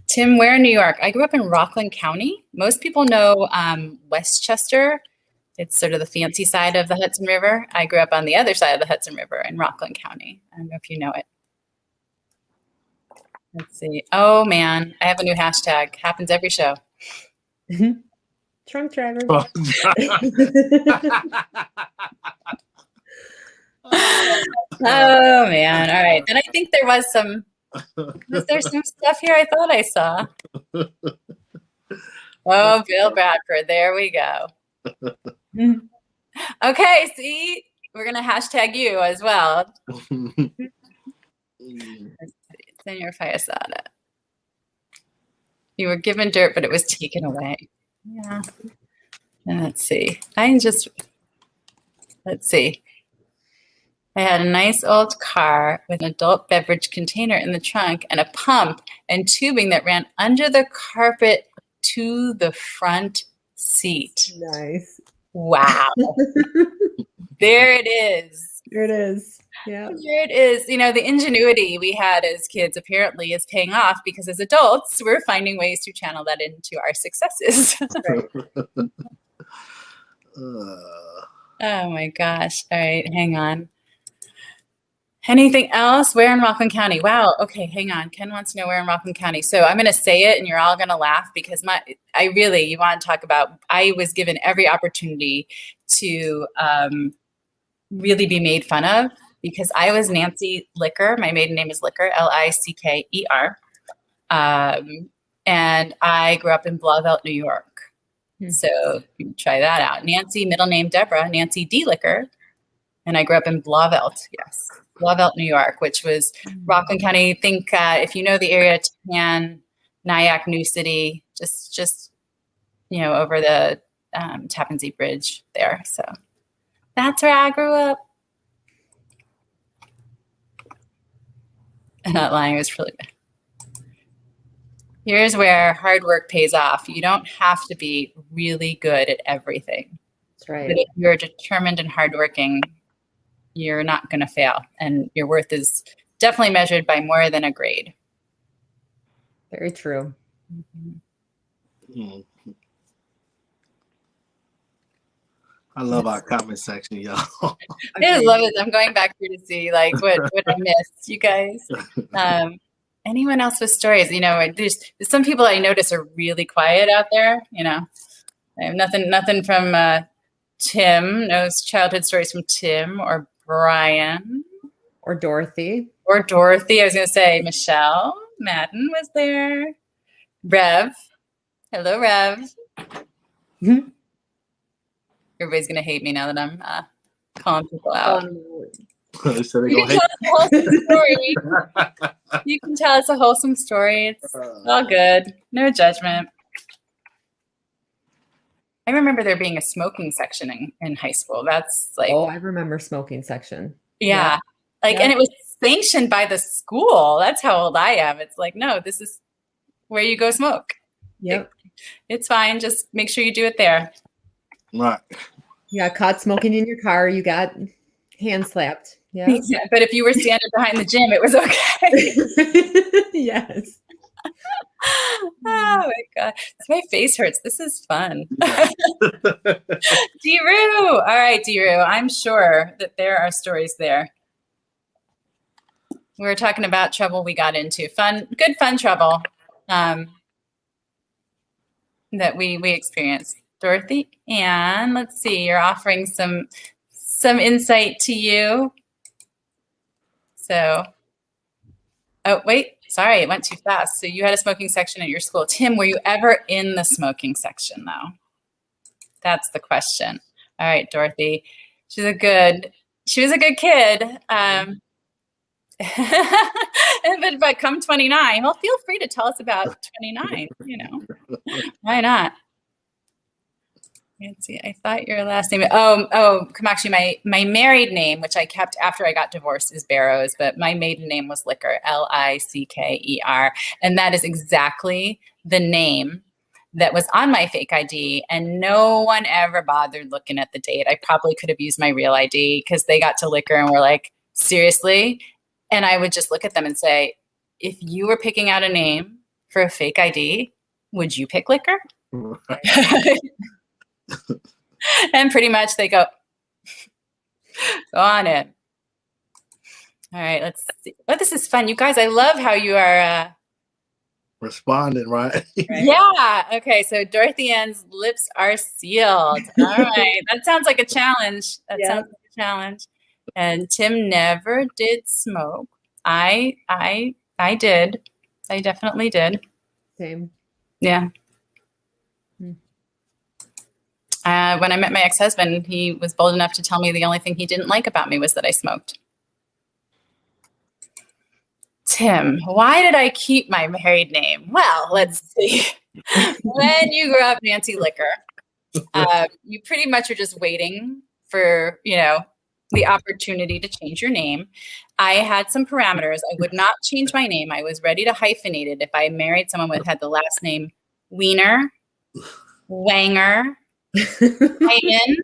Tim, where in New York? I grew up in Rockland County. Most people know Westchester. It's sort of the fancy side of the Hudson River. I grew up on the other side of the Hudson River in Rockland County. I don't know if you know it. Let's see. Oh, man. I have a new hashtag. Happens every show. Trunk driver. Oh, man. All right. Then I think there was some stuff here I thought I saw? Oh, Bill Bradford. There we go. Okay, see? We're going to hashtag you as well. Senor Fayasada. You were given dirt, but it was taken away. Yeah. And let's see. Let's see. I had a nice old car with an adult beverage container in the trunk and a pump and tubing that ran under the carpet to the front seat. Nice. Wow. There it is. There it is. Yeah. There it is. You know, the ingenuity we had as kids apparently is paying off because as adults, we're finding ways to channel that into our successes. Right. Oh my gosh. All right, hang on. Anything else? Where in Rockland County? Wow. Okay, hang on. Ken wants to know where in Rockland County. So I'm going to say it and you're all going to laugh because you want to talk about, I was given every opportunity to really be made fun of because I was Nancy Licker. My maiden name is Licker, L-I-C-K-E-R. And I grew up in Blauvelt, New York. So you can try that out. Nancy, middle name Deborah, Nancy D. Licker. And I grew up in Blauvelt, yes. Blauvelt, New York, which was Rockland County. Think if you know the area, Tapan, Nyack, New City, just over the Tappan Zee Bridge there. So that's where I grew up. I'm not lying, it was really bad. Here's where hard work pays off. You don't have to be really good at everything. That's right. But if you're determined and hardworking, you're not going to fail. And your worth is definitely measured by more than a grade. Very true. Mm-hmm. I love our comment section, y'all. I love it. I'm going back through to see what I missed, you guys. Anyone else with stories? There's some people I notice are really quiet out there. I have nothing from Tim. No childhood stories from Tim or Brian. Or Dorothy. I was going to say Michelle Madden was there. Rev. Hello, Rev. Mm-hmm. Everybody's going to hate me now that I'm calling people out. You can tell us a wholesome story. It's all good. No judgment. I remember there being a smoking section in high school. That's I remember smoking section. Yeah. And it was sanctioned by the school. That's how old I am. It's no, this is where you go smoke. Yep. It's fine. Just make sure you do it there. Right. You got caught smoking in your car. You got hand slapped. Yeah. But if you were standing behind the gym, it was okay. Yes. Oh my God. My face hurts. This is fun. D-Roo. All right, D-Roo. I'm sure that there are stories there. We were talking about trouble we got into. Good fun trouble that we experienced. Dorothy, and let's see, you're offering some insight to you. So, oh, wait, sorry, it went too fast. So you had a smoking section at your school. Tim, were you ever in the smoking section though? That's the question. All right, Dorothy. She was a good kid. But come 29, well, feel free to tell us about 29, why not? Let's see, I thought your last name, Kamakshi, my married name, which I kept after I got divorced, is Barrows, but my maiden name was Licker, Licker. And that is exactly the name that was on my fake ID, and no one ever bothered looking at the date. I probably could have used my real ID because they got to Licker and were like, seriously? And I would just look at them and say, if you were picking out a name for a fake ID, would you pick Licker? And pretty much they go on it. All right, let's see. Oh, this is fun. You guys, I love how you are responding, right? Yeah. Okay, so Dorothy Ann's lips are sealed. All right. That sounds like a challenge. Sounds like a challenge. And Tim never did smoke. I did. I definitely did. Same. Yeah. When I met my ex-husband, he was bold enough to tell me the only thing he didn't like about me was that I smoked. Tim, why did I keep my married name? Well, let's see. When you grew up Nancy Licker, you pretty much are just waiting for, the opportunity to change your name. I had some parameters. I would not change my name. I was ready to hyphenate it if I married someone who had the last name Wiener, Wanger, Hyman,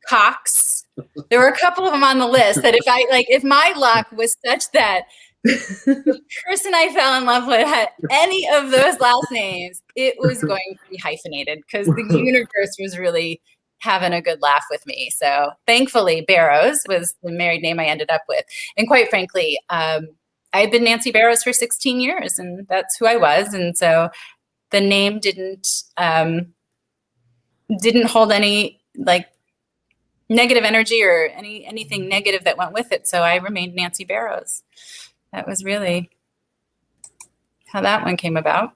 Cox. There were a couple of them on the list that if my luck was such that the person I fell in love with had any of those last names, it was going to be hyphenated because the universe was really having a good laugh with me. So thankfully, Barrows was the married name I ended up with. And quite frankly, I had been Nancy Barrows for 16 years, and that's who I was. And so the name didn't hold any negative energy or anything negative that went with it. So I remained Nancy Barrows. That was really how that one came about.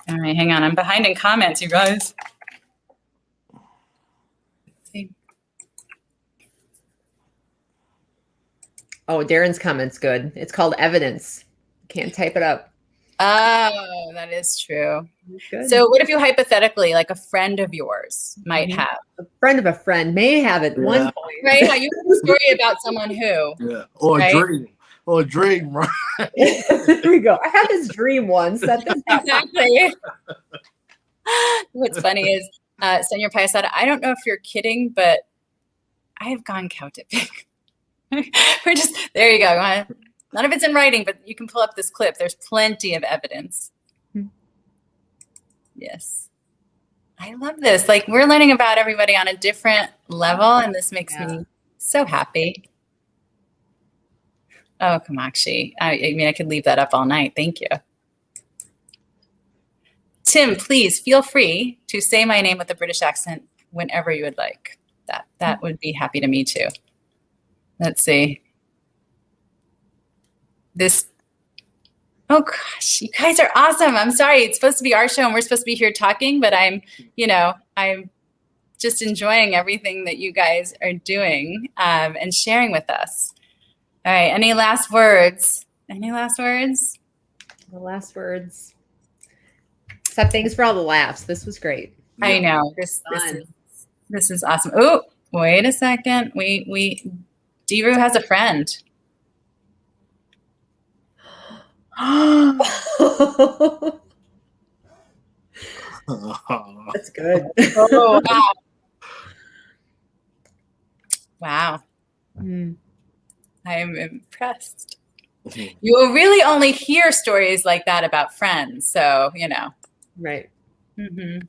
All right, hang on. I'm behind in comments, you guys. Let's see. Oh, Darren's comment's good. It's called evidence. Can't type it up. Oh, that is true. Good. So what if you hypothetically, like a friend of yours might have? A friend of a friend may have at one point. Right? How you have a story about someone who. Yeah. Or right? a dream, right? There we go. I had this dream once. Exactly. What's funny is, Senor Payasada, I don't know if you're kidding, but I have gone cow tipping. There you go. None of it's in writing, but you can pull up this clip. There's plenty of evidence. Yes. I love this. We're learning about everybody on a different level, and this makes me so happy. Oh, Kamakshi. I could leave that up all night. Thank you. Tim, please feel free to say my name with a British accent whenever you would like. That would be happy to me too. Let's see. Oh gosh, you guys are awesome. I'm sorry. It's supposed to be our show and we're supposed to be here talking, but I'm just enjoying everything that you guys are doing and sharing with us. All right. Any last words? Any last words? The last words. Except thanks for all the laughs. This was great. I know. This is awesome. Oh, wait a second. Deeru has a friend. That's good. Oh, wow. Wow. I am impressed. You will really only hear stories like that about friends. So, Right. Mm-hmm.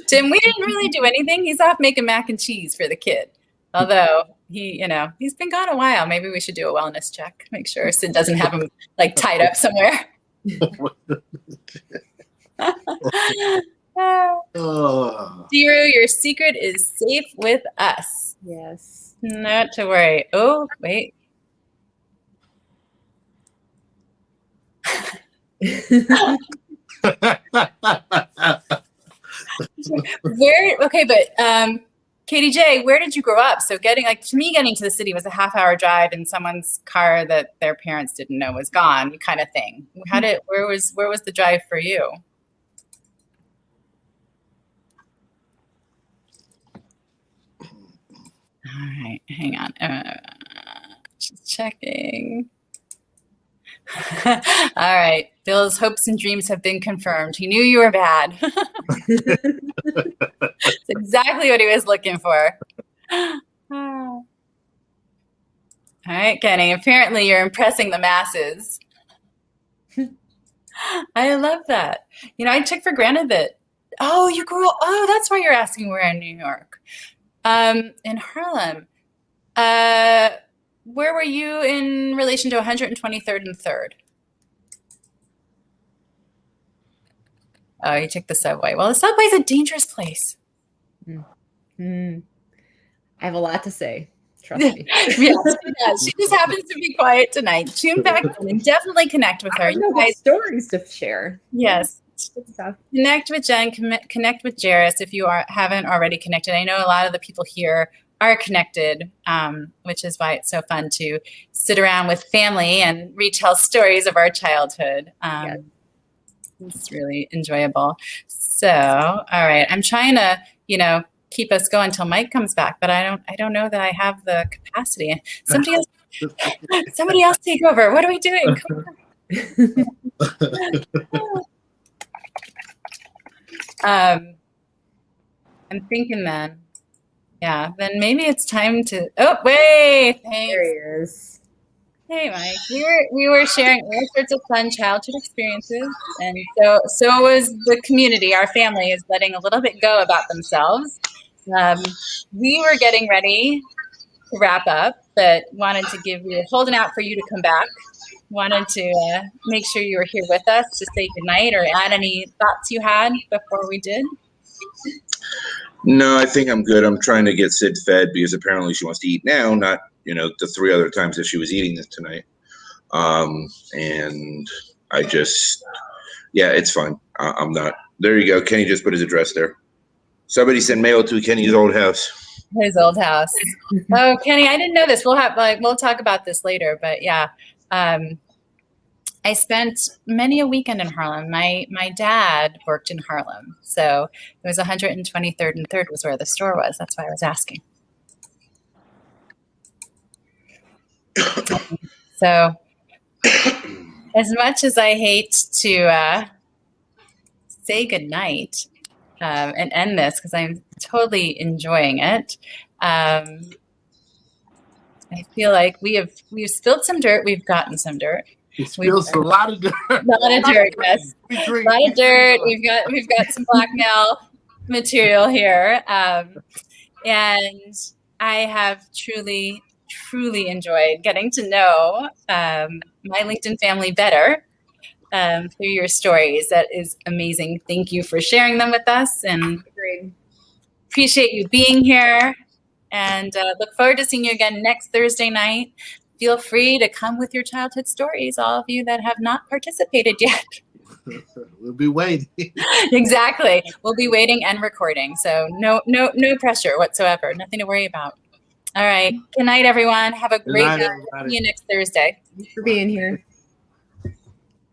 Tim, we didn't really do anything. He's off making mac and cheese for the kid. Although he's been gone a while. Maybe we should do a wellness check. Make sure Sid doesn't have him tied up somewhere. Oh. Diru, your secret is safe with us. Yes. Not to worry. Oh, wait. Okay, but Katie J, where did you grow up? So getting to the city was a half-hour drive in someone's car that their parents didn't know was gone, kind of thing. Where was the drive for you? All right, hang on. Just checking. All right. Bill's hopes and dreams have been confirmed. He knew you were bad. It's exactly what he was looking for. All right, Kenny. Apparently you're impressing the masses. I love that. I took for granted that, that's why you're asking where in New York. In Harlem. Where were you in relation to 123rd and 3rd? Oh, you took the subway. Well, the subway's a dangerous place. I have a lot to say. Trust me. Yes, she just happens to be quiet tonight. Tune back in and definitely connect with her. You guys, stories to share. Yes. Connect with Jen. Connect with Jaris if you haven't already connected. I know a lot of the people here are connected, which is why it's so fun to sit around with family and retell stories of our childhood. Yes. It's really enjoyable. So, all right, I'm trying to, keep us going until Mike comes back, but I don't know that I have the capacity. Somebody else take over. What are we doing? I'm thinking then. Yeah, then maybe it's time to. Oh wait, thanks. There he is. Hey, Mike. We were sharing all sorts of fun childhood experiences, and so was the community. Our family is letting a little bit go about themselves. We were getting ready to wrap up, but wanted to holding out for you to come back. Wanted to make sure you were here with us to say goodnight or add any thoughts you had before we did. No, I think I'm good. I'm trying to get Sid fed because apparently she wants to eat now, not, the 3 other times that she was eating this tonight. And I just, it's fine. I'm not. There you go. Kenny just put his address there. Somebody send mail to Kenny's old house. His old house. Oh, Kenny, I didn't know this. We'll talk about this later, but yeah. I spent many a weekend in Harlem. My dad worked in Harlem. So it was 123rd and 3rd was where the store was. That's why I was asking. So as much as I hate to say goodnight and end this because I'm totally enjoying it, I feel like we've spilled some dirt. We've gotten some dirt. It spills a lot of dirt. A lot of dirt, yes. A lot of dirt. We've got some blackmail material here. And I have truly enjoyed getting to know my LinkedIn family better through your stories. That is amazing. Thank you for sharing them with us, and appreciate you being here. And look forward to seeing you again next Thursday night. Feel free to come with your childhood stories, all of you that have not participated yet. We'll be waiting. Exactly. We'll be waiting and recording. So no pressure whatsoever. Nothing to worry about. All right. Good night, everyone. Have a great night. See you next Thursday. Thanks for being here.